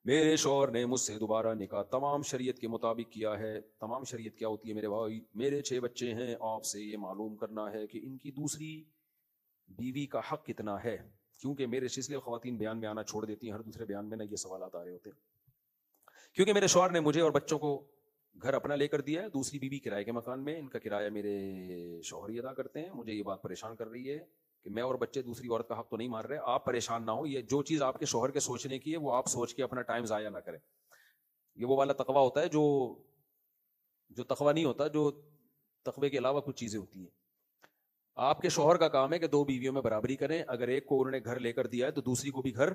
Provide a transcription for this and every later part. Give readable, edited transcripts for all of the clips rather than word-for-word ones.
میرے شوہر نے مجھ سے دوبارہ نکاح تمام شریعت کے مطابق کیا ہے. تمام شریعت کیا ہوتی ہے میرے بھائی؟ میرے 6 بچے ہیں، آپ سے یہ معلوم کرنا ہے کہ ان کی دوسری بیوی کا حق کتنا ہے. کیونکہ میرے سلسلے خواتین بیان میں آنا چھوڑ دیتی ہیں، ہر دوسرے بیان میں نا یہ سوالات آ رہے ہوتے ہیں. کیونکہ میرے شوہر نے مجھے اور بچوں کو گھر اپنا لے کر دیا ہے، دوسری بیوی کرائے کے مکان میں، ان کا کرایہ میرے شوہر ہی ادا کرتے ہیں. مجھے یہ بات پریشان کر رہی ہے کہ میں اور بچے دوسری عورت کا حق تو نہیں مار رہے. آپ پریشان نہ ہو، یہ جو چیز آپ کے شوہر کے سوچنے کی ہے وہ آپ سوچ کے اپنا ٹائم ضائع نہ کریں. یہ وہ والا تقوی ہوتا ہے جو تقوی نہیں ہوتا، جو تقوی کے علاوہ کچھ چیزیں ہوتی ہیں. آپ کے شوہر کا کام ہے کہ 2 بیویوں میں برابری کریں. اگر ایک کو انہوں نے گھر لے کر دیا ہے تو دوسری کو بھی گھر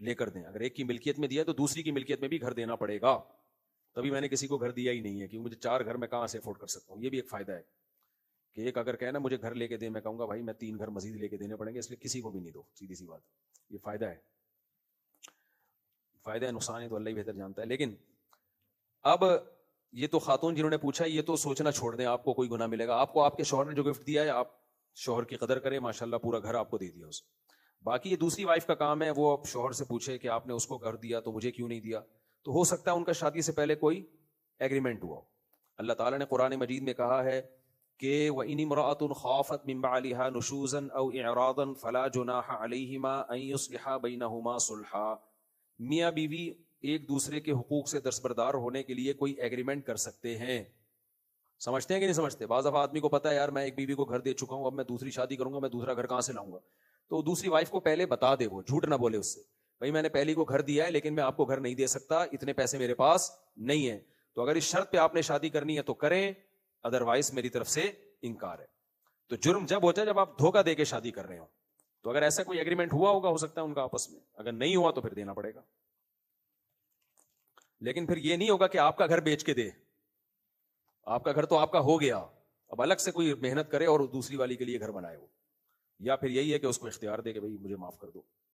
لے کر دیں. اگر ایک کی ملکیت میں دیا ہے تو دوسری کی ملکیت میں بھی گھر دینا پڑے گا. تبھی میں نے کسی کو گھر دیا ہی نہیں ہے، کیونکہ مجھے 4 گھر میں کہاں سے افورڈ کر سکتا ہوں. یہ بھی ایک فائدہ ہے کہ ایک اگر کہنا مجھے گھر لے کے دے، میں کہوں گا بھائی میں 3 گھر مزید لے کے دینے پڑیں گے، اس لیے کسی کو بھی نہیں دو. سیدھی سی بات. یہ فائدہ ہے. فائدہ نقصان ہے تو اللہ ہی بہتر جانتا ہے. لیکن اب یہ تو خاتون جنہوں نے پوچھا، یہ تو سوچنا چھوڑ دیں آپ کو کوئی گناہ ملے گا. آپ کو آپ کے شوہر نے جو گفٹ دیا ہے آپ شوہر کی قدر کریں. ماشاءاللہ پورا گھر آپ کو دے دیا اس. باقی یہ دوسری وائف کا کام ہے، وہ اب شوہر سے پوچھے کہ آپ نے اس کو گھر دیا تو مجھے کیوں نہیں دیا. تو ہو سکتا ہے ان کا شادی سے پہلے کوئی ایگریمنٹ ہوا. اللہ تعالیٰ نے قرآن مجید میں کہا ہے کہ وَإِنِ امْرَأَةٌ خَافَتْ مِنْ بَعْلِهَا نُشُوزًا أَوْ إِعْرَاضًا فَلَا جُنَاحَ عَلَيْهِمَا أَنْ يُصْلِحَا بَيْنَهُمَا صُلْحًا. میاں بیوی ایک دوسرے کے حقوق سے دستبردار ہونے کے لیے کوئی ایگریمنٹ کر سکتے ہیں. سمجھتے ہیں کہ نہیں سمجھتے؟ بعض دفعہ آدمی کو پتا ہے یار میں ایک بیوی کو گھر دے چکا ہوں، اب میں دوسری شادی کروں گا، میں دوسرا گھر کہاں سے لاؤں گا. تو دوسری وائف کو پہلے بتا دے، وہ جھوٹ نہ بولے اس سے، بھائی میں نے پہلی کو گھر دیا ہے لیکن میں آپ کو گھر نہیں دے سکتا، اتنے پیسے میرے پاس نہیں ہے. تو اگر اس شرط پہ آپ نے شادی کرنی ہے تو کریں، ادروائز میری طرف سے انکار ہے. تو جرم جب ہوتا ہے جب آپ دھوکہ دے کے شادی کر رہے ہو. تو اگر ایسا کوئی ایگریمنٹ ہوا ہوگا، ہو سکتا ہے ان کا آپس میں، اگر نہیں ہوا تو پھر دینا پڑے گا. لیکن پھر یہ نہیں ہوگا کہ آپ کا گھر بیچ کے دے. آپ کا گھر تو آپ کا ہو گیا، اب الگ سے کوئی محنت کرے اور دوسری والی کے لیے گھر بنائے وہ. یا پھر یہی ہے کہ اس کو اختیار دے کہ بھائی مجھے معاف کر دو.